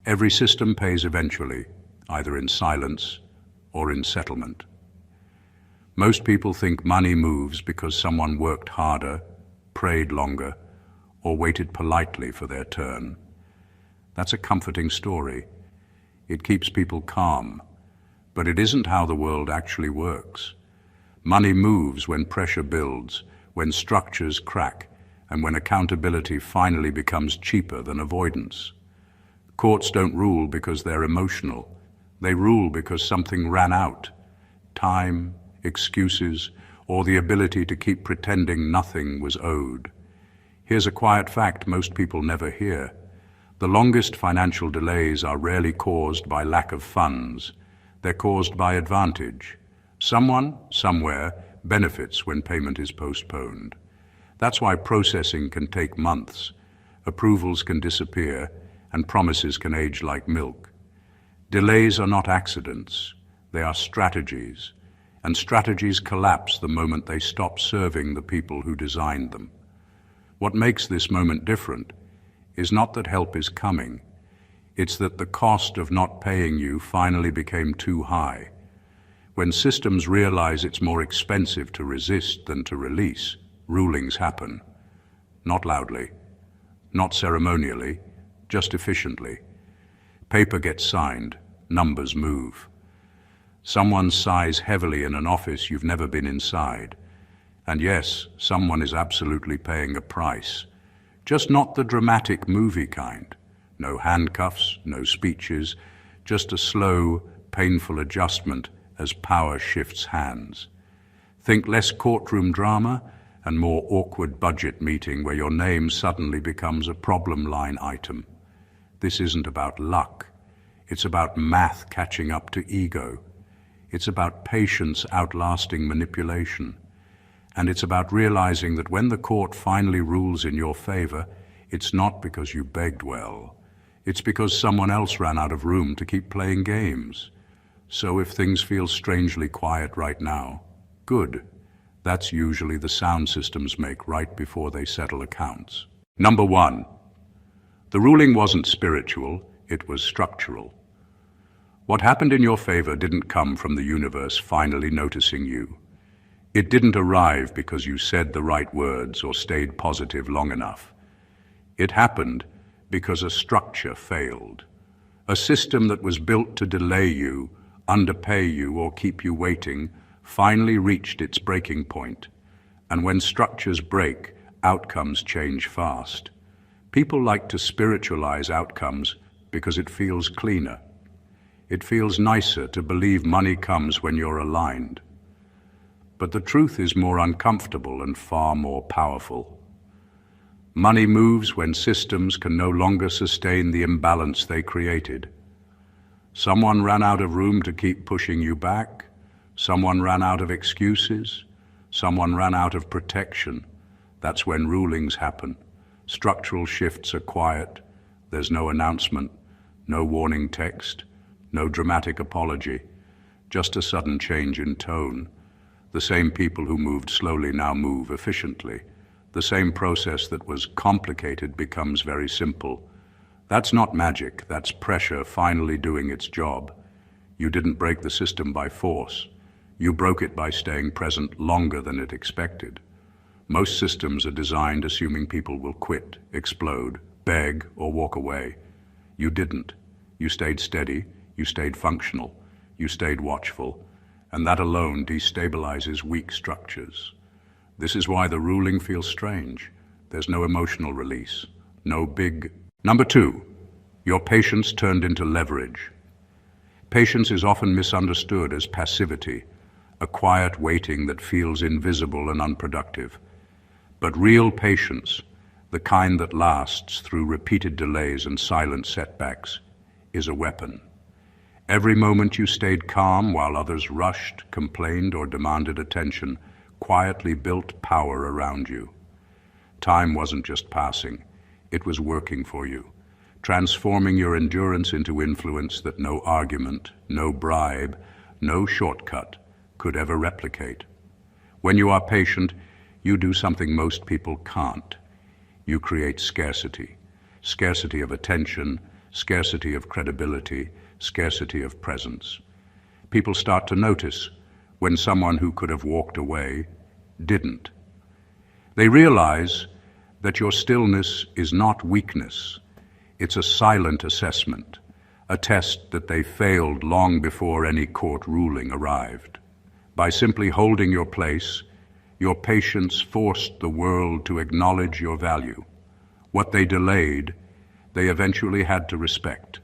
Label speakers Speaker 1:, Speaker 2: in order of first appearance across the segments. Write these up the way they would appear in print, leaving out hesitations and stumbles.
Speaker 1: Every system pays eventually, either in silence or in settlement. Most people think money moves because someone worked harder, prayed longer, or waited politely for their turn. That's a comforting story. It keeps people calm, but it isn't how the world actually works. Money moves when pressure builds, when structures crack, and when accountability finally becomes cheaper than avoidance. Courts don't rule because they're emotional. They rule because something ran out. Time, excuses, or the ability to keep pretending nothing was owed. Here's a quiet fact most people never hear. The longest financial delays are rarely caused by lack of funds. They're caused by advantage. Someone, somewhere, benefits when payment is postponed. That's why processing can take months, approvals can disappear, and promises can age like milk. Delays are not accidents, they are strategies, and strategies collapse the moment they stop serving the people who designed them. What makes this moment different is not that help is coming, it's that the cost of not paying you finally became too high. When systems realize it's more expensive to resist than to release, rulings happen. Not loudly, not ceremonially, just efficiently. Paper gets signed, numbers move. Someone sighs heavily in an office you've never been inside. And yes, someone is absolutely paying a price. Just not the dramatic movie kind. No handcuffs, no speeches, just a slow, painful adjustment as power shifts hands. Think less courtroom drama and more awkward budget meeting where your name suddenly becomes a problem line item. This isn't about luck. It's about math catching up to ego. It's about patience outlasting manipulation. And it's about realizing that when the court finally rules in your favor, it's not because you begged well. It's because someone else ran out of room to keep playing games. So if things feel strangely quiet right now, good. That's usually the sound systems make right before they settle accounts. Number 1. The ruling wasn't spiritual, it was structural. What happened in your favor didn't come from the universe finally noticing you. It didn't arrive because you said the right words or stayed positive long enough. It happened because a structure failed. A system that was built to delay you, underpay you, or keep you waiting finally reached its breaking point. And when structures break, outcomes change fast. People like to spiritualize outcomes because it feels cleaner. It feels nicer to believe money comes when you're aligned. But the truth is more uncomfortable and far more powerful. Money moves when systems can no longer sustain the imbalance they created. Someone ran out of room to keep pushing you back. Someone ran out of excuses. Someone ran out of protection. That's when rulings happen. Structural shifts are quiet. There's no announcement, no warning text, no dramatic apology, just a sudden change in tone. The same people who moved slowly now move efficiently. The same process that was complicated becomes very simple. That's not magic, that's pressure finally doing its job. You didn't break the system by force. You broke it by staying present longer than it expected. Most systems are designed assuming people will quit, explode, beg, or walk away. You didn't. You stayed steady, you stayed functional, you stayed watchful, and that alone destabilizes weak structures. This is why the ruling feels strange. There's no emotional release, no big... Number 2, your patience turned into leverage. Patience is often misunderstood as passivity, a quiet waiting that feels invisible and unproductive. But real patience, the kind that lasts through repeated delays and silent setbacks, is a weapon. Every moment you stayed calm while others rushed, complained, or demanded attention, quietly built power around you. Time wasn't just passing, it was working for you, transforming your endurance into influence that no argument, no bribe, no shortcut could ever replicate. When you are patient, you do something most people can't. You create scarcity. Scarcity of attention, scarcity of credibility, scarcity of presence. People start to notice when someone who could have walked away didn't. They realize that your stillness is not weakness. It's a silent assessment, a test that they failed long before any court ruling arrived. By simply holding your place, your patience forced the world to acknowledge your value. What they delayed, they eventually had to respect.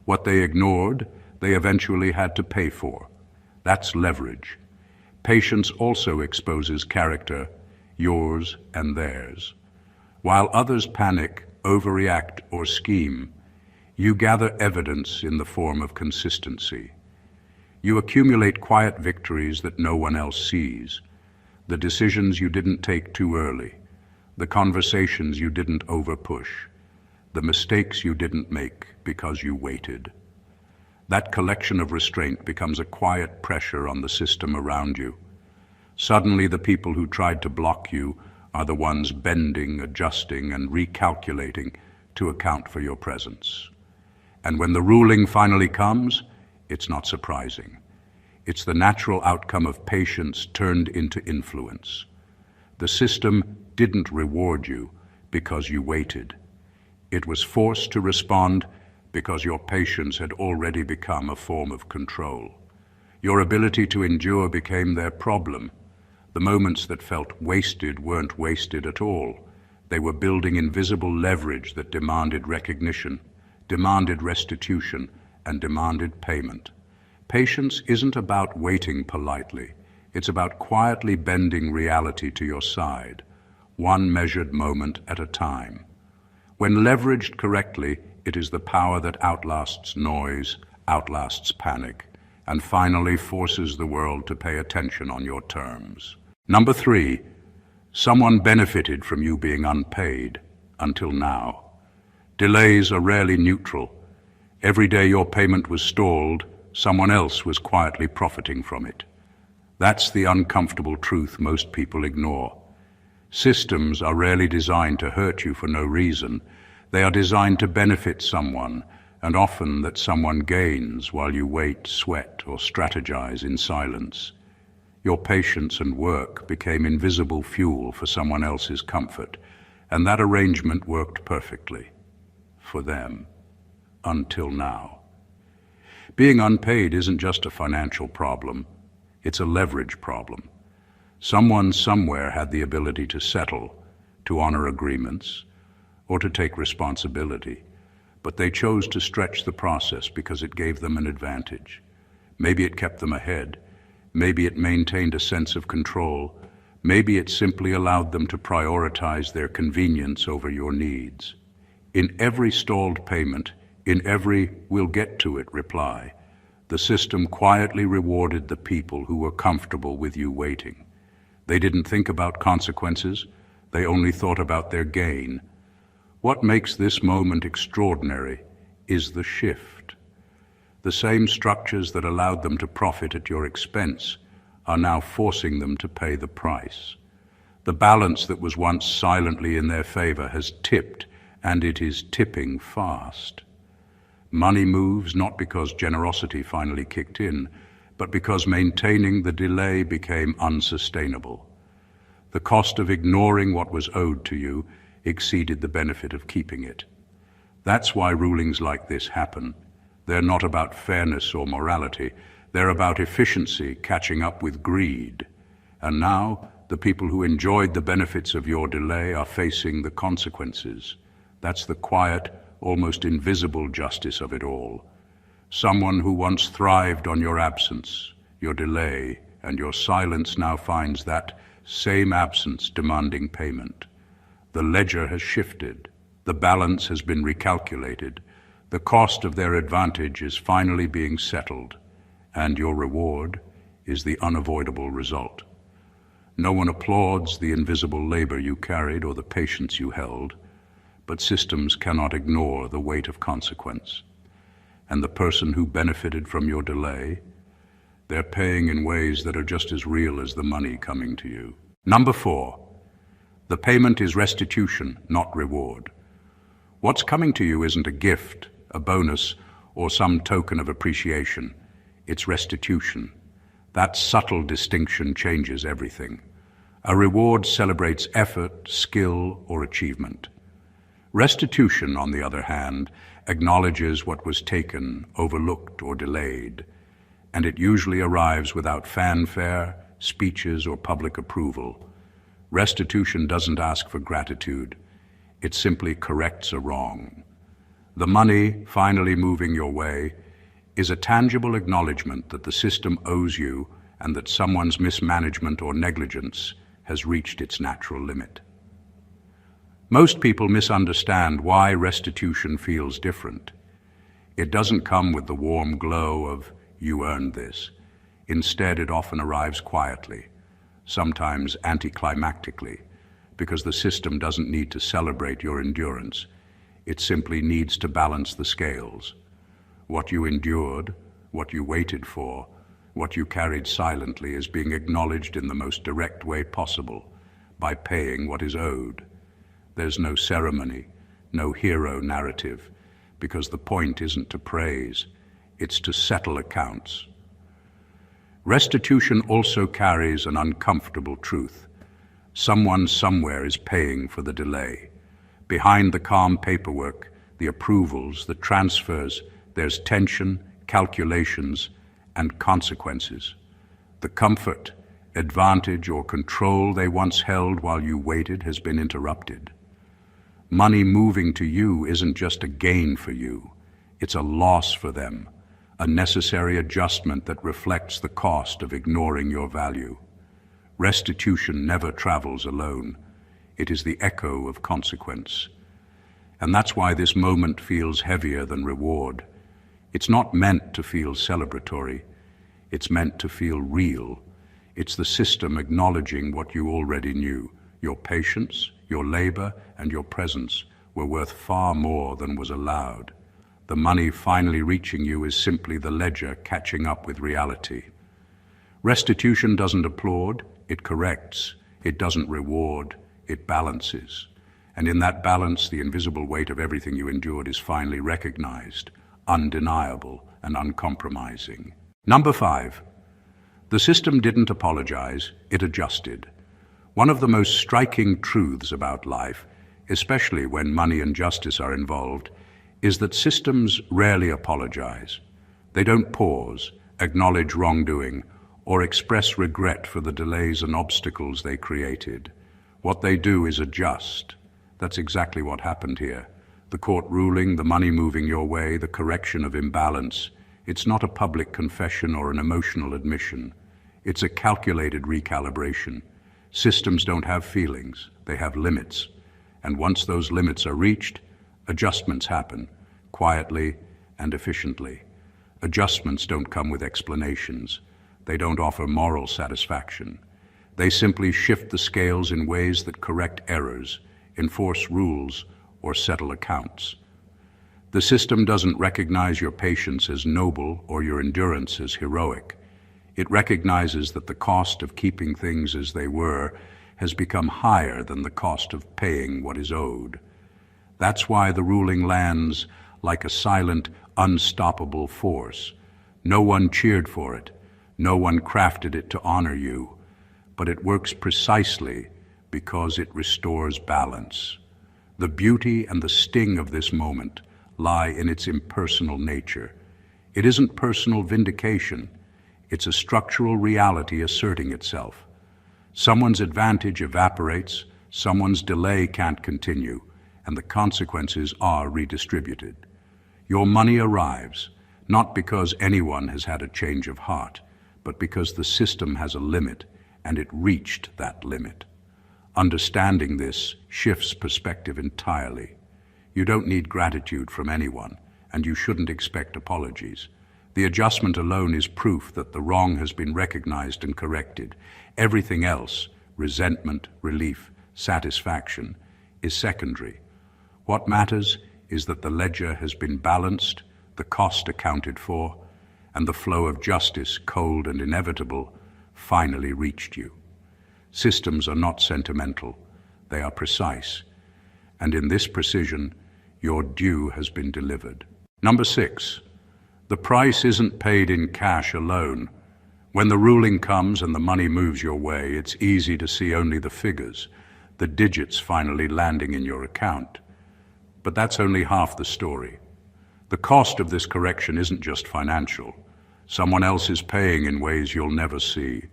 Speaker 1: What they ignored, they eventually had to pay for. That's leverage. Patience also exposes character, yours and theirs. While others panic, overreact, or scheme, you gather evidence in the form of consistency. You accumulate quiet victories that no one else sees. The decisions you didn't take too early, the conversations you didn't overpush, the mistakes you didn't make because you waited. That collection of restraint becomes a quiet pressure on the system around you. Suddenly, the people who tried to block you are the ones bending, adjusting, and recalculating to account for your presence. And when the ruling finally comes, it's not surprising. It's the natural outcome of patience turned into influence. The system didn't reward you because you waited. It was forced to respond because your patience had already become a form of control. Your ability to endure became their problem. The moments that felt wasted weren't wasted at all. They were building invisible leverage that demanded recognition, demanded restitution, and demanded payment. Patience isn't about waiting politely. It's about quietly bending reality to your side, one measured moment at a time. When leveraged correctly, it is the power that outlasts noise, outlasts panic, and finally forces the world to pay attention on your terms. Number 3, someone benefited from you being unpaid until now. Delays are rarely neutral. Every day your payment was stalled, someone else was quietly profiting from it. That's the uncomfortable truth most people ignore. Systems are rarely designed to hurt you for no reason. They are designed to benefit someone, and often that someone gains while you wait, sweat, or strategize in silence. Your patience and work became invisible fuel for someone else's comfort, and that arrangement worked perfectly for them until now. Being unpaid isn't just a financial problem, it's a leverage problem. Someone somewhere had the ability to settle, to honor agreements, or to take responsibility, but they chose to stretch the process because it gave them an advantage. Maybe it kept them ahead. Maybe it maintained a sense of control. Maybe it simply allowed them to prioritize their convenience over your needs. In every stalled payment, in every "we'll get to it" reply, the system quietly rewarded the people who were comfortable with you waiting. They didn't think about consequences. They only thought about their gain. What makes this moment extraordinary is the shift. The same structures that allowed them to profit at your expense are now forcing them to pay the price. The balance that was once silently in their favor has tipped, and it is tipping fast. Money moves not because generosity finally kicked in, but because maintaining the delay became unsustainable. The cost of ignoring what was owed to you exceeded the benefit of keeping it. That's why rulings like this happen. They're not about fairness or morality. They're about efficiency catching up with greed. And now, the people who enjoyed the benefits of your delay are facing the consequences. That's the quiet, almost invisible justice of it all. Someone who once thrived on your absence, your delay, and your silence now finds that same absence demanding payment. The ledger has shifted. The balance has been recalculated. The cost of their advantage is finally being settled, and your reward is the unavoidable result. No one applauds the invisible labor you carried or the patience you held, but systems cannot ignore the weight of consequence. And the person who benefited from your delay, they're paying in ways that are just as real as the money coming to you. Number 4, the payment is restitution, not reward. What's coming to you isn't a gift, a bonus, or some token of appreciation. It's restitution. That subtle distinction changes everything. A reward celebrates effort, skill, or achievement. Restitution, on the other hand, acknowledges what was taken, overlooked, or delayed, and it usually arrives without fanfare, speeches, or public approval. Restitution doesn't ask for gratitude. It simply corrects a wrong. The money finally moving your way is a tangible acknowledgement that the system owes you and that someone's mismanagement or negligence has reached its natural limit. Most people misunderstand why restitution feels different. It doesn't come with the warm glow of "you earned this." Instead, it often arrives quietly, sometimes anticlimactically, because the system doesn't need to celebrate your endurance. It simply needs to balance the scales. What you endured, what you waited for, what you carried silently is being acknowledged in the most direct way possible, by paying what is owed. There's no ceremony, no hero narrative, because the point isn't to praise, it's to settle accounts. Restitution also carries an uncomfortable truth. Someone somewhere is paying for the delay. Behind the calm paperwork, the approvals, the transfers, there's tension, calculations, and consequences. The comfort, advantage, or control they once held while you waited has been interrupted. Money moving to you isn't just a gain for you, it's a loss for them, a necessary adjustment that reflects the cost of ignoring your value. Restitution never travels alone. It is the echo of consequence. And that's why this moment feels heavier than reward. It's not meant to feel celebratory. It's meant to feel real. It's the system acknowledging what you already knew. Your patience, your labor, and your presence were worth far more than was allowed. The money finally reaching you is simply the ledger catching up with reality. Restitution doesn't applaud, it corrects. It doesn't reward, it balances. And in that balance, the invisible weight of everything you endured is finally recognized, undeniable, and uncompromising. Number 5. The system didn't apologize, it adjusted. One of the most striking truths about life, especially when money and justice are involved, is that systems rarely apologize. They don't pause, acknowledge wrongdoing, or express regret for the delays and obstacles they created. What they do is adjust. That's exactly what happened here. The court ruling, the money moving your way, the correction of imbalance. It's not a public confession or an emotional admission. It's a calculated recalibration. Systems don't have feelings, they have limits. And once those limits are reached, adjustments happen, quietly and efficiently. Adjustments don't come with explanations. They don't offer moral satisfaction. They simply shift the scales in ways that correct errors, enforce rules, or settle accounts. The system doesn't recognize your patience as noble or your endurance as heroic. It recognizes that the cost of keeping things as they were has become higher than the cost of paying what is owed. That's why the ruling lands like a silent, unstoppable force. No one cheered for it. No one crafted it to honor you. But it works precisely because it restores balance. The beauty and the sting of this moment lie in its impersonal nature. It isn't personal vindication. It's a structural reality asserting itself. Someone's advantage evaporates, someone's delay can't continue, and the consequences are redistributed. Your money arrives, not because anyone has had a change of heart, but because the system has a limit, and it reached that limit. Understanding this shifts perspective entirely. You don't need gratitude from anyone, and you shouldn't expect apologies. The adjustment alone is proof that the wrong has been recognized and corrected. Everything else, resentment, relief, satisfaction, is secondary. What matters is that the ledger has been balanced, the cost accounted for, and the flow of justice, cold and inevitable, finally reached you. Systems are not sentimental, they are precise, and in this precision, your due has been delivered. Number 6. The price isn't paid in cash alone. When the ruling comes and the money moves your way, it's easy to see only the figures, the digits finally landing in your account. But that's only half the story. The cost of this correction isn't just financial. Someone else is paying in ways you'll never see,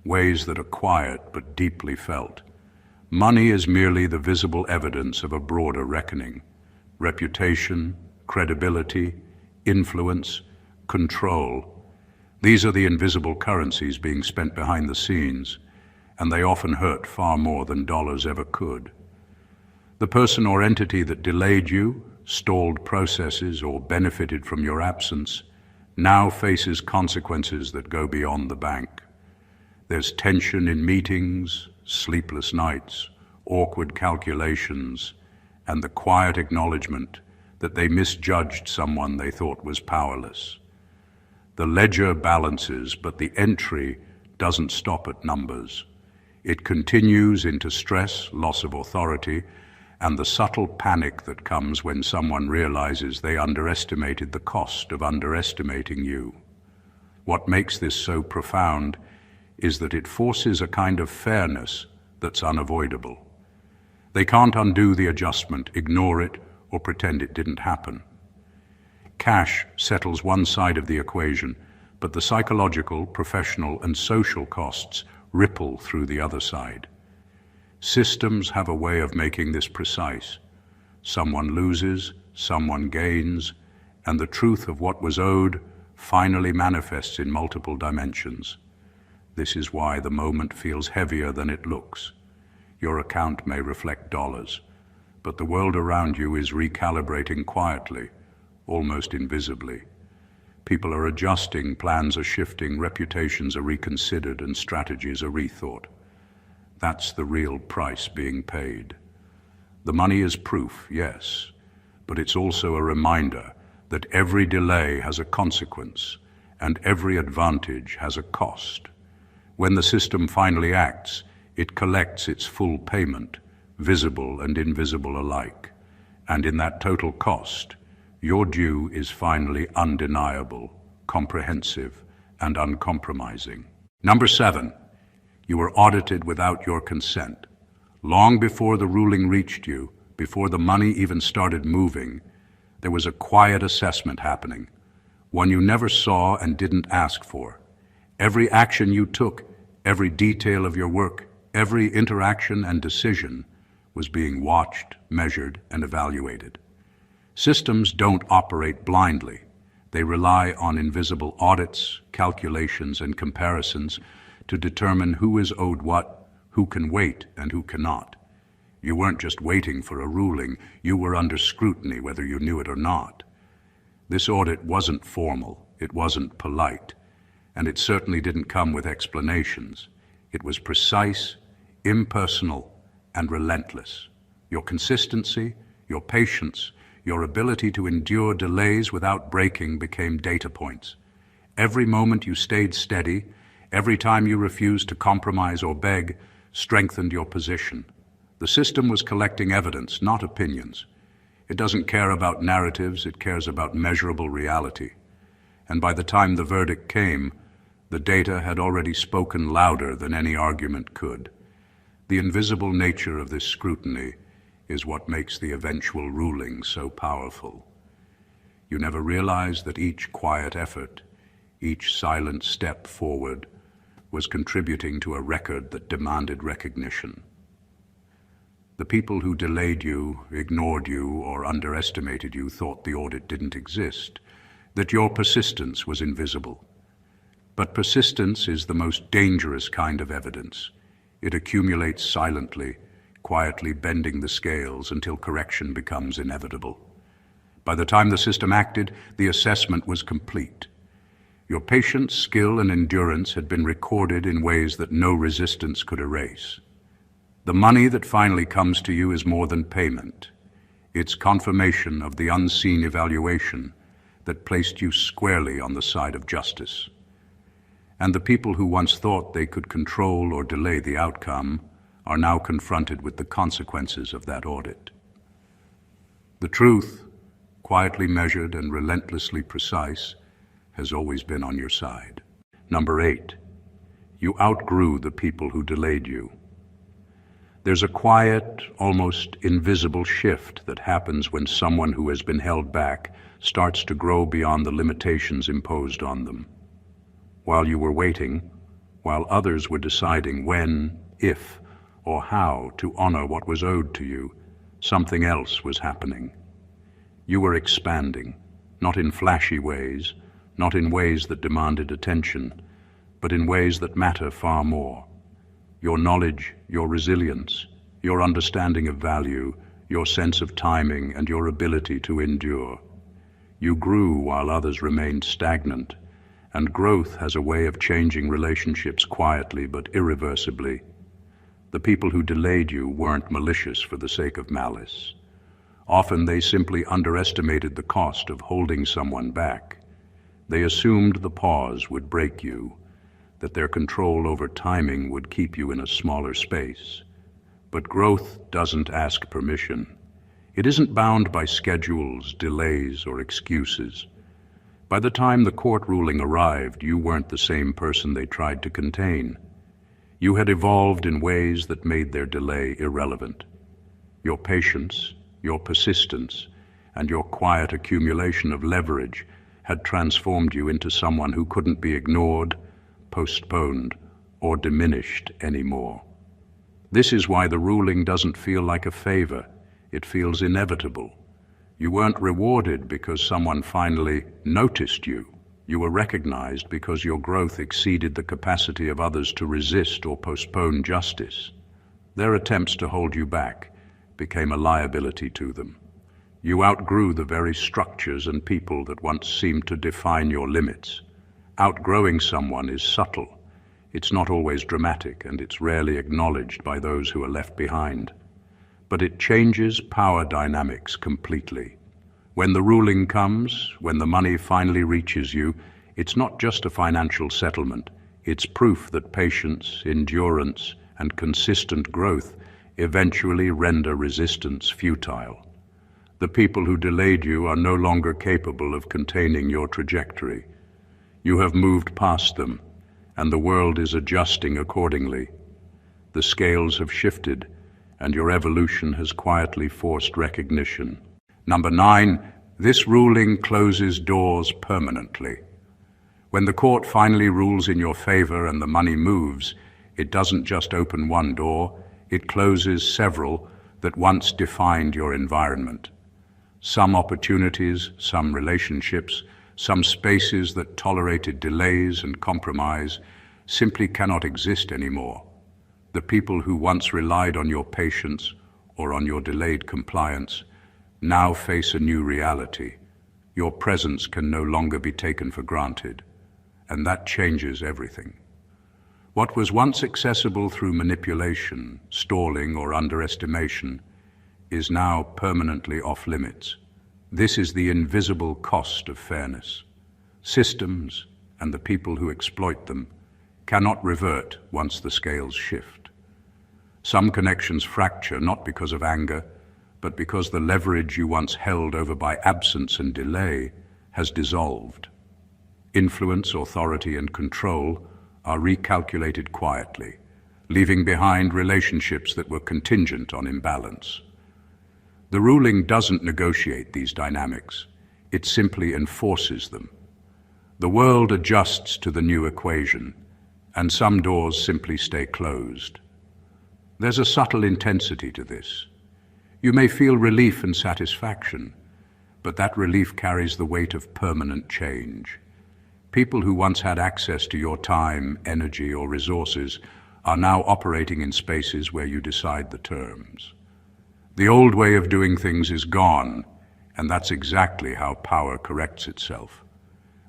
Speaker 1: ways that are quiet but deeply felt. Money is merely the visible evidence of a broader reckoning. Reputation, credibility, influence, control. These are the invisible currencies being spent behind the scenes, and they often hurt far more than dollars ever could. The person or entity that delayed you, stalled processes, or benefited from your absence now faces consequences that go beyond the bank. There's tension in meetings, sleepless nights, awkward calculations, and the quiet acknowledgement that they misjudged someone they thought was powerless. The ledger balances, but the entry doesn't stop at numbers. It continues into stress, loss of authority, and the subtle panic that comes when someone realizes they underestimated the cost of underestimating you. What makes this so profound is that it forces a kind of fairness that's unavoidable. They can't undo the adjustment, ignore it, or pretend it didn't happen. Cash settles one side of the equation, but the psychological, professional, and social costs ripple through the other side. Systems have a way of making this precise. Someone loses, someone gains, and the truth of what was owed finally manifests in multiple dimensions. This is why the moment feels heavier than it looks. Your account may reflect dollars, but the world around you is recalibrating quietly, almost invisibly. People are adjusting, plans are shifting, reputations are reconsidered, and strategies are rethought. That's the real price being paid. The money is proof, yes, but it's also a reminder that every delay has a consequence and every advantage has a cost. When the system finally acts, it collects its full payment, visible and invisible alike. And in that total cost, your due is finally undeniable, comprehensive, and uncompromising. Number 7. You were audited without your consent. Long before the ruling reached you, before the money even started moving, there was a quiet assessment happening, one you never saw and didn't ask for. Every action you took, every detail of your work, every interaction and decision was being watched, measured, and evaluated. Systems don't operate blindly. They rely on invisible audits, calculations, and comparisons to determine who is owed what, who can wait, and who cannot. You weren't just waiting for a ruling, you were under scrutiny whether you knew it or not. This audit wasn't formal, it wasn't polite, and it certainly didn't come with explanations. It was precise, impersonal, and relentless. Your consistency, your patience, your ability to endure delays without breaking became data points. Every moment you stayed steady, every time you refused to compromise or beg, strengthened your position. The system was collecting evidence, not opinions. It doesn't care about narratives, it cares about measurable reality. And by the time the verdict came, the data had already spoken louder than any argument could. The invisible nature of this scrutiny is what makes the eventual ruling so powerful. You never realized that each quiet effort, each silent step forward, was contributing to a record that demanded recognition. The people who delayed you, ignored you, or underestimated you thought the audit didn't exist, that your persistence was invisible. But persistence is the most dangerous kind of evidence. It accumulates silently, quietly bending the scales until correction becomes inevitable. By the time the system acted, the assessment was complete. Your patience, skill, and endurance had been recorded in ways that no resistance could erase. The money that finally comes to you is more than payment. It's confirmation of the unseen evaluation that placed you squarely on the side of justice. And the people who once thought they could control or delay the outcome are now confronted with the consequences of that audit. The truth, quietly measured and relentlessly precise, has always been on your side. Number 8, you outgrew the people who delayed you. There's a quiet, almost invisible shift that happens when someone who has been held back starts to grow beyond the limitations imposed on them. While you were waiting, while others were deciding when, if, or how to honor what was owed to you, something else was happening. You were expanding, not in flashy ways, not in ways that demanded attention, but in ways that matter far more. Your knowledge, your resilience, your understanding of value, your sense of timing, and your ability to endure. You grew while others remained stagnant, and growth has a way of changing relationships quietly but irreversibly. The people who delayed you weren't malicious for the sake of malice. Often they simply underestimated the cost of holding someone back. They assumed the pause would break you, that their control over timing would keep you in a smaller space. But growth doesn't ask permission. It isn't bound by schedules, delays, or excuses. By the time the court ruling arrived, you weren't the same person they tried to contain. You had evolved in ways that made their delay irrelevant. Your patience, your persistence, and your quiet accumulation of leverage had transformed you into someone who couldn't be ignored, postponed, or diminished anymore. This is why the ruling doesn't feel like a favor. It feels inevitable. You weren't rewarded because someone finally noticed you. You were recognized because your growth exceeded the capacity of others to resist or postpone justice. Their attempts to hold you back became a liability to them. You outgrew the very structures and people that once seemed to define your limits. Outgrowing someone is subtle. It's not always dramatic, and it's rarely acknowledged by those who are left behind. But it changes power dynamics completely. When the ruling comes, when the money finally reaches you, it's not just a financial settlement. It's proof that patience, endurance, and consistent growth eventually render resistance futile. The people who delayed you are no longer capable of containing your trajectory. You have moved past them, and the world is adjusting accordingly. The scales have shifted, and your evolution has quietly forced recognition. Number 9, this ruling closes doors permanently. When the court finally rules in your favor and the money moves, it doesn't just open one door, it closes several that once defined your environment. Some opportunities, some relationships, some spaces that tolerated delays and compromise simply cannot exist anymore. The people who once relied on your patience or on your delayed compliance now face a new reality. Your presence can no longer be taken for granted, and that changes everything. What was once accessible through manipulation, stalling, or underestimation is now permanently off limits. This is the invisible cost of fairness. Systems, and the people who exploit them, cannot revert once the scales shift. Some connections fracture not because of anger, but because the leverage you once held over by absence and delay has dissolved. Influence, authority, and control are recalculated quietly, leaving behind relationships that were contingent on imbalance. The ruling doesn't negotiate these dynamics, it simply enforces them. The world adjusts to the new equation, and some doors simply stay closed. There's a subtle intensity to this. You may feel relief and satisfaction, but that relief carries the weight of permanent change. People who once had access to your time, energy, or resources are now operating in spaces where you decide the terms. The old way of doing things is gone, and that's exactly how power corrects itself.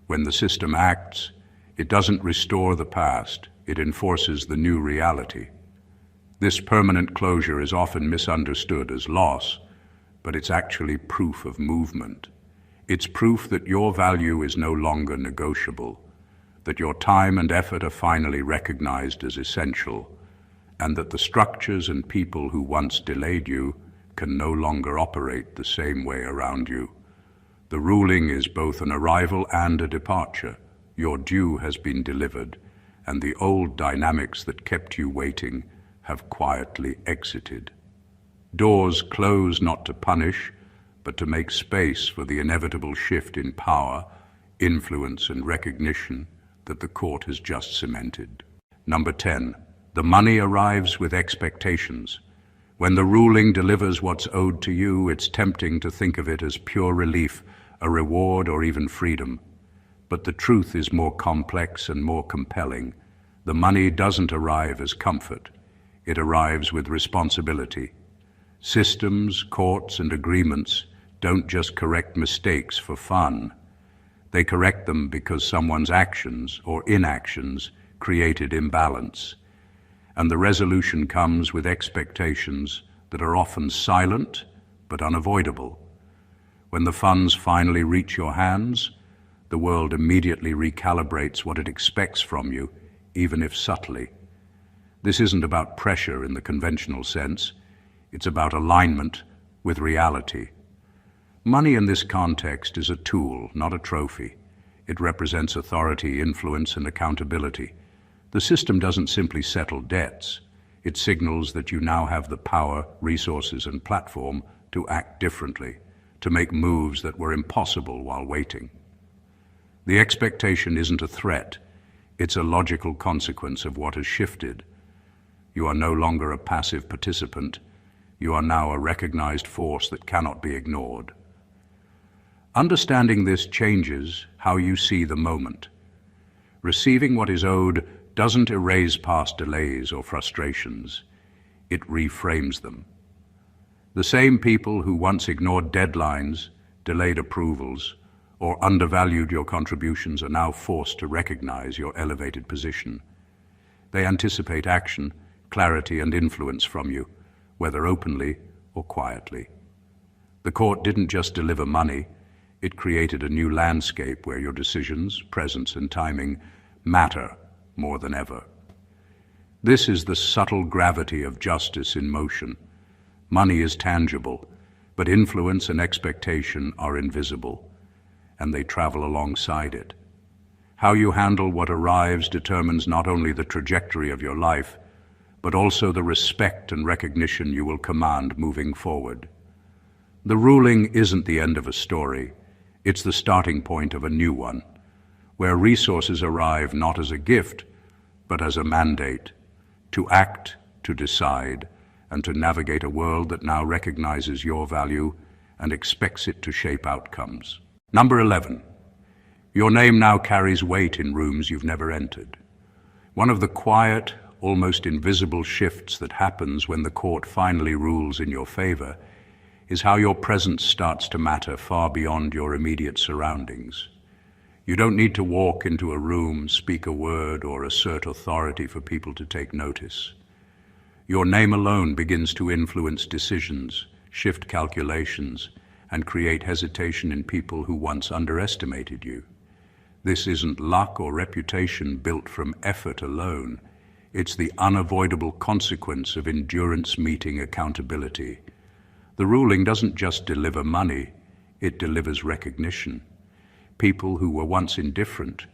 Speaker 1: When the system acts, it doesn't restore the past, it enforces the new reality. This permanent closure is often misunderstood as loss, but it's actually proof of movement. It's proof that your value is no longer negotiable, that your time and effort are finally recognized as essential, and that the structures and people who once delayed you can no longer operate the same way around you. The ruling is both an arrival and a departure. Your due has been delivered, and the old dynamics that kept you waiting have quietly exited. Doors close not to punish, but to make space for the inevitable shift in power, influence, and recognition that the court has just cemented. Number 10. The money arrives with expectations. When the ruling delivers what's owed to you, it's tempting to think of it as pure relief, a reward, or even freedom. But the truth is more complex and more compelling. The money doesn't arrive as comfort. It arrives with responsibility. Systems, courts, and agreements don't just correct mistakes for fun. They correct them because someone's actions or inactions created imbalance. And the resolution comes with expectations that are often silent but unavoidable. When the funds finally reach your hands, the world immediately recalibrates what it expects from you, even if subtly. This isn't about pressure in the conventional sense. It's about alignment with reality. Money in this context is a tool, not a trophy. It represents authority, influence, and accountability. The system doesn't simply settle debts. It signals that you now have the power, resources, and platform to act differently, to make moves that were impossible while waiting. The expectation isn't a threat. It's a logical consequence of what has shifted. You are no longer a passive participant. You are now a recognized force that cannot be ignored. Understanding this changes how you see the moment. Receiving what is owed doesn't erase past delays or frustrations. It reframes them. The same people who once ignored deadlines, delayed approvals, or undervalued your contributions are now forced to recognize your elevated position. They anticipate action, clarity, and influence from you, whether openly or quietly. The court didn't just deliver money. It created a new landscape where your decisions, presence, and timing matter more than ever. This is the subtle gravity of justice in motion. Money is tangible, but influence and expectation are invisible, and they travel alongside it. How you handle what arrives determines not only the trajectory of your life, but also the respect and recognition you will command moving forward. The ruling isn't the end of a story. It's the starting point of a new one, where resources arrive not as a gift, but as a mandate, to act, to decide, and to navigate a world that now recognizes your value and expects it to shape outcomes. Number 11. Your name now carries weight in rooms you've never entered. One of the quiet, almost invisible shifts that happens when the court finally rules in your favor is how your presence starts to matter far beyond your immediate surroundings. You don't need to walk into a room, speak a word, or assert authority for people to take notice. Your name alone begins to influence decisions, shift calculations, and create hesitation in people who once underestimated you. This isn't luck or reputation built from effort alone. It's the unavoidable consequence of endurance meeting accountability. The ruling doesn't just deliver money, it delivers recognition. People who were once indifferent,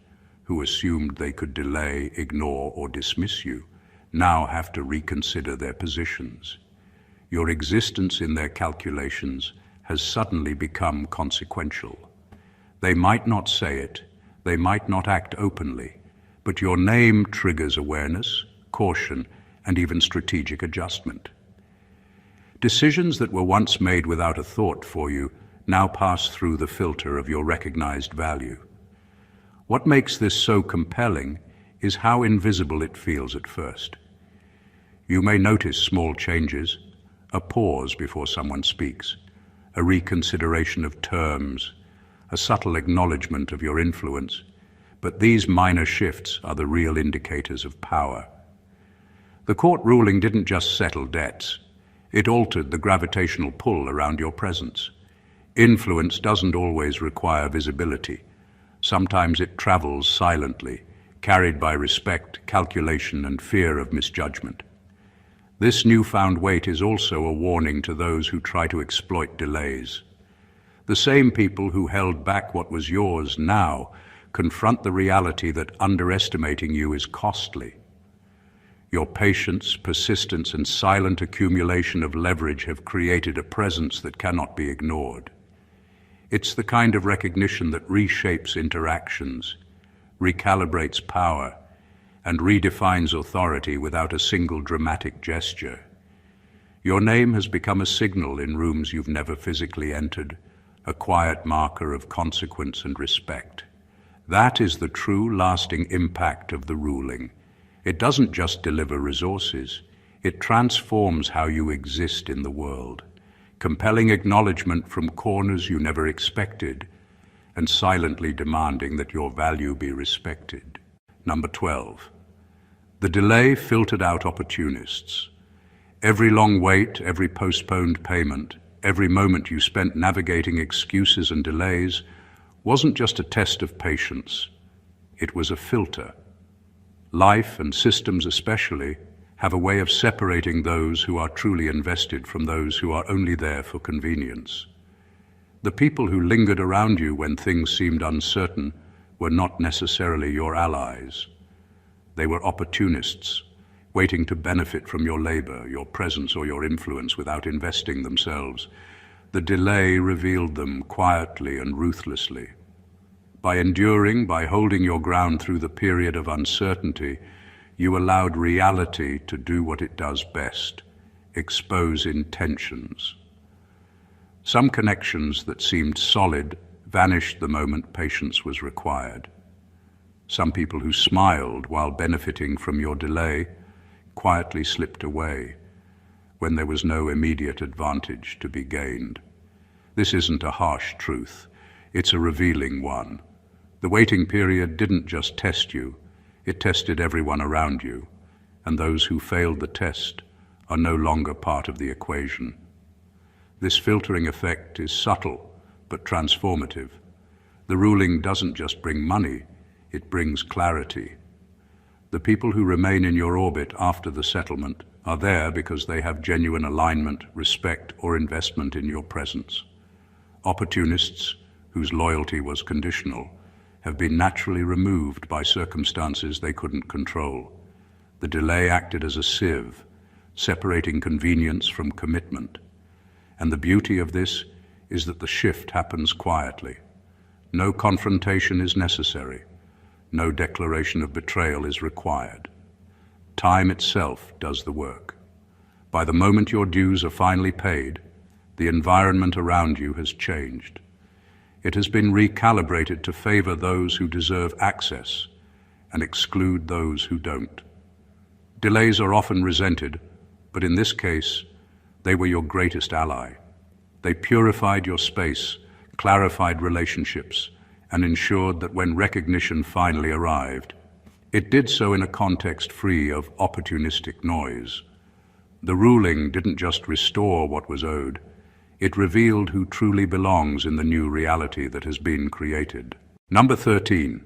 Speaker 1: who assumed they could delay, ignore, or dismiss you, now have to reconsider their positions. Your existence in their calculations has suddenly become consequential. They might not say it, they might not act openly, but your name triggers awareness, caution, and even strategic adjustment. Decisions that were once made without a thought for you now pass through the filter of your recognized value. What makes this so compelling is how invisible it feels at first. You may notice small changes, a pause before someone speaks, a reconsideration of terms, a subtle acknowledgement of your influence, but these minor shifts are the real indicators of power. The court ruling didn't just settle debts. It altered the gravitational pull around your presence. Influence doesn't always require visibility. Sometimes it travels silently, carried by respect, calculation, and fear of misjudgment. This newfound weight is also a warning to those who try to exploit delays. The same people who held back what was yours now confront the reality that underestimating you is costly. Your patience, persistence, and silent accumulation of leverage have created a presence that cannot be ignored. It's the kind of recognition that reshapes interactions, recalibrates power, and redefines authority without a single dramatic gesture. Your name has become a signal in rooms you've never physically entered, a quiet marker of consequence and respect. That is the true, lasting impact of the ruling. It doesn't just deliver resources, it transforms how you exist in the world, compelling acknowledgement from corners you never expected, and silently demanding that your value be respected. Number 12. The delay filtered out opportunists. Every long wait, every postponed payment, every moment you spent navigating excuses and delays wasn't just a test of patience, it was a filter. Life, and systems especially, have a way of separating those who are truly invested from those who are only there for convenience. The people who lingered around you when things seemed uncertain were not necessarily your allies. They were opportunists, waiting to benefit from your labor, your presence, or your influence without investing themselves. The delay revealed them quietly and ruthlessly. By enduring, by holding your ground through the period of uncertainty, you allowed reality to do what it does best, expose intentions. Some connections that seemed solid vanished the moment patience was required. Some people who smiled while benefiting from your delay quietly slipped away when there was no immediate advantage to be gained. This isn't a harsh truth, it's a revealing one. The waiting period didn't just test you, it tested everyone around you, and those who failed the test are no longer part of the equation. This filtering effect is subtle but transformative. The ruling doesn't just bring money, it brings clarity. The people who remain in your orbit after the settlement are there because they have genuine alignment, respect, or investment in your presence. Opportunists, whose loyalty was conditional, have been naturally removed by circumstances they couldn't control. The delay acted as a sieve, separating convenience from commitment. And the beauty of this is that the shift happens quietly. No confrontation is necessary. No declaration of betrayal is required. Time itself does the work. By the moment your dues are finally paid, the environment around you has changed. It has been recalibrated to favor those who deserve access and exclude those who don't. Delays are often resented, but in this case, they were your greatest ally. They purified your space, clarified relationships, and ensured that when recognition finally arrived, it did so in a context free of opportunistic noise. The ruling didn't just restore what was owed, it revealed who truly belongs in the new reality that has been created. Number 13.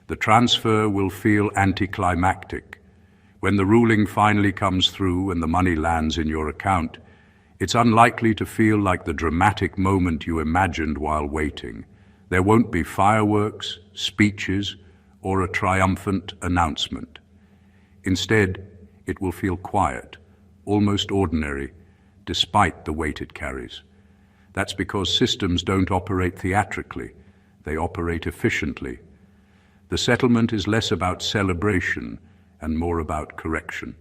Speaker 1: The transfer will feel anticlimactic. When the ruling finally comes through and the money lands in your account, it's unlikely to feel like the dramatic moment you imagined while waiting. There won't be fireworks, speeches, or a triumphant announcement. Instead, it will feel quiet, almost ordinary, despite the weight it carries. That's because systems don't operate theatrically, they operate efficiently. The settlement is less about celebration and more about correction.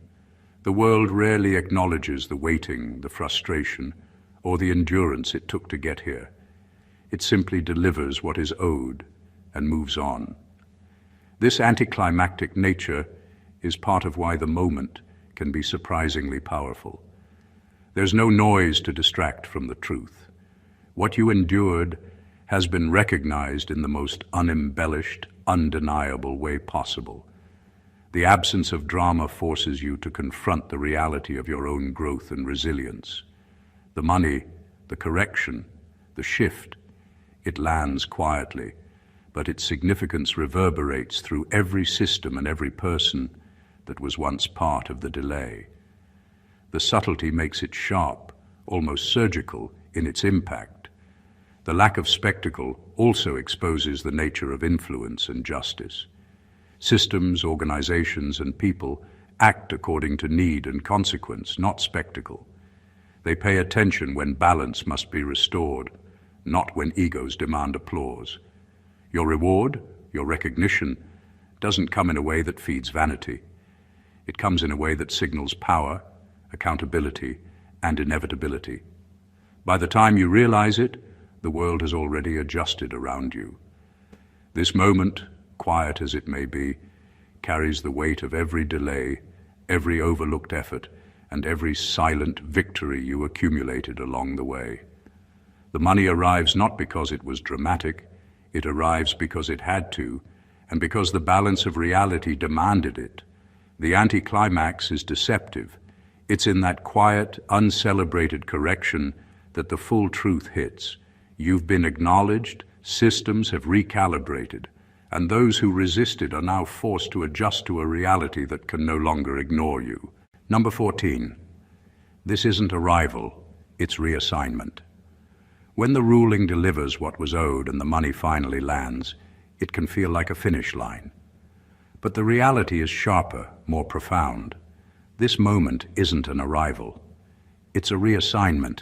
Speaker 1: The world rarely acknowledges the waiting, the frustration, or the endurance it took to get here. It simply delivers what is owed and moves on. This anticlimactic nature is part of why the moment can be surprisingly powerful. There's no noise to distract from the truth. What you endured has been recognized in the most unembellished, undeniable way possible. The absence of drama forces you to confront the reality of your own growth and resilience. The money, the correction, the shift, it lands quietly, but its significance reverberates through every system and every person that was once part of the delay. The subtlety makes it sharp, almost surgical in its impact. The lack of spectacle also exposes the nature of influence and justice. Systems, organizations, and people act according to need and consequence, not spectacle. They pay attention when balance must be restored, not when egos demand applause. Your reward, your recognition, doesn't come in a way that feeds vanity. It comes in a way that signals power, accountability, and inevitability. By the time you realize it, the world has already adjusted around you. This moment, quiet as it may be, carries the weight of every delay, every overlooked effort, and every silent victory you accumulated along the way. The money arrives not because it was dramatic, it arrives because it had to, and because the balance of reality demanded it. The anticlimax is deceptive. It's in that quiet, uncelebrated correction that the full truth hits. You've been acknowledged, systems have recalibrated, and those who resisted are now forced to adjust to a reality that can no longer ignore you. Number 14. This isn't arrival, it's reassignment. When the ruling delivers what was owed and the money finally lands, it can feel like a finish line. But the reality is sharper, more profound. This moment isn't an arrival. It's a reassignment.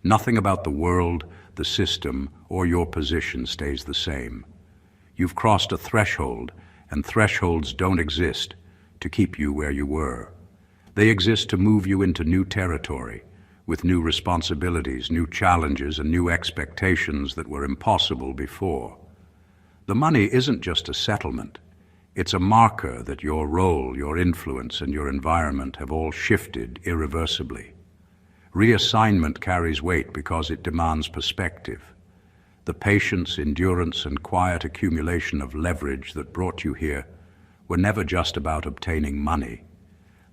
Speaker 1: Nothing about the world, the system, or your position stays the same. You've crossed a threshold, and thresholds don't exist to keep you where you were. They exist to move you into new territory, with new responsibilities, new challenges, and new expectations that were impossible before. The money isn't just a settlement. It's a marker that your role, your influence, and your environment have all shifted irreversibly. Reassignment carries weight because it demands perspective. The patience, endurance, and quiet accumulation of leverage that brought you here were never just about obtaining money.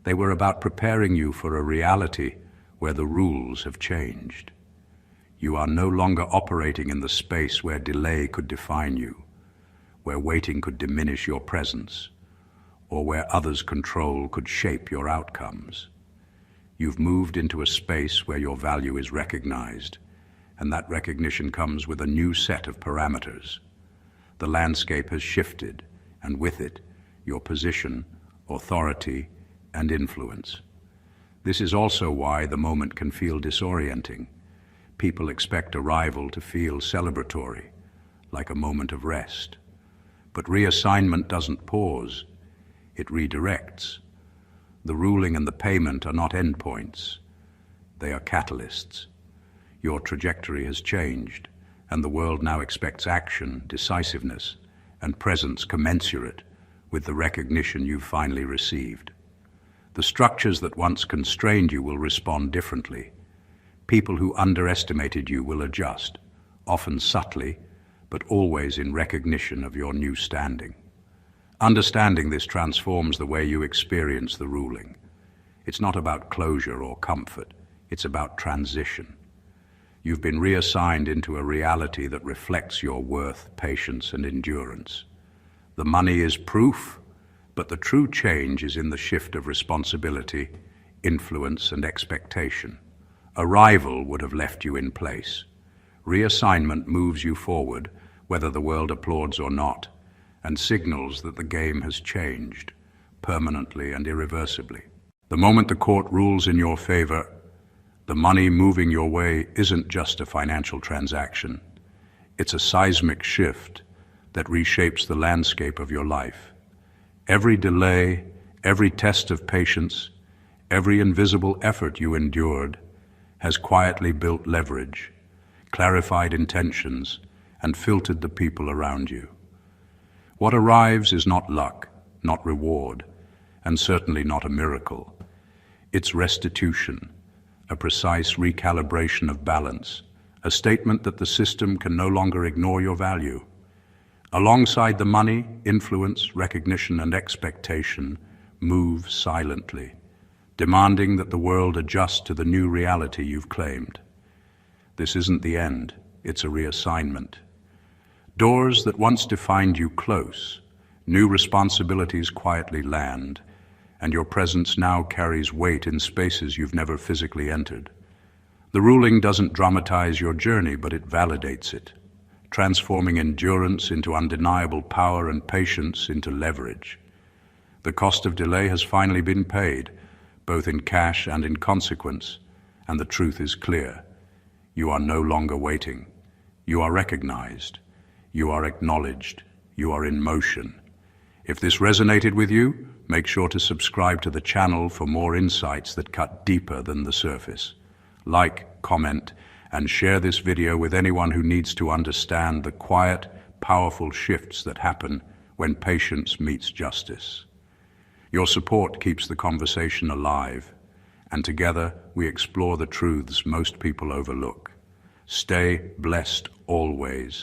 Speaker 1: They were about preparing you for a reality where the rules have changed. You are no longer operating in the space where delay could define you, where waiting could diminish your presence, or where others' control could shape your outcomes. You've moved into a space where your value is recognized, and that recognition comes with a new set of parameters. The landscape has shifted, and with it, your position, authority, and influence. This is also why the moment can feel disorienting. People expect arrival to feel celebratory, like a moment of rest. But reassignment doesn't pause, it redirects. The ruling and the payment are not endpoints, they are catalysts. Your trajectory has changed, and the world now expects action, decisiveness, and presence commensurate with the recognition you've finally received. The structures that once constrained you will respond differently. People who underestimated you will adjust, often subtly, but always in recognition of your new standing. Understanding this transforms the way you experience the ruling. It's not about closure or comfort, it's about transition. You've been reassigned into a reality that reflects your worth, patience, and endurance. The money is proof, but the true change is in the shift of responsibility, influence, and expectation. Arrival would have left you in place. Reassignment moves you forward, whether the world applauds or not, and signals that the game has changed, permanently and irreversibly. The moment the court rules in your favor, the money moving your way isn't just a financial transaction. It's a seismic shift that reshapes the landscape of your life. Every delay, every test of patience, every invisible effort you endured has quietly built leverage, clarified intentions, and filtered the people around you. What arrives is not luck, not reward, and certainly not a miracle. It's restitution, a precise recalibration of balance, a statement that the system can no longer ignore your value. Alongside the money, influence, recognition, and expectation move silently, demanding that the world adjust to the new reality you've claimed. This isn't the end, it's a reassignment. Doors that once defined you close, new responsibilities quietly land, and your presence now carries weight in spaces you've never physically entered. The ruling doesn't dramatize your journey, but it validates it, transforming endurance into undeniable power and patience into leverage. The cost of delay has finally been paid, both in cash and in consequence, and the truth is clear. You are no longer waiting. You are recognized. You are acknowledged. You are in motion. If this resonated with you, make sure to subscribe to the channel for more insights that cut deeper than the surface. Like, comment, and share this video with anyone who needs to understand the quiet, powerful shifts that happen when patience meets justice. Your support keeps the conversation alive, and together we explore the truths most people overlook. Stay blessed always.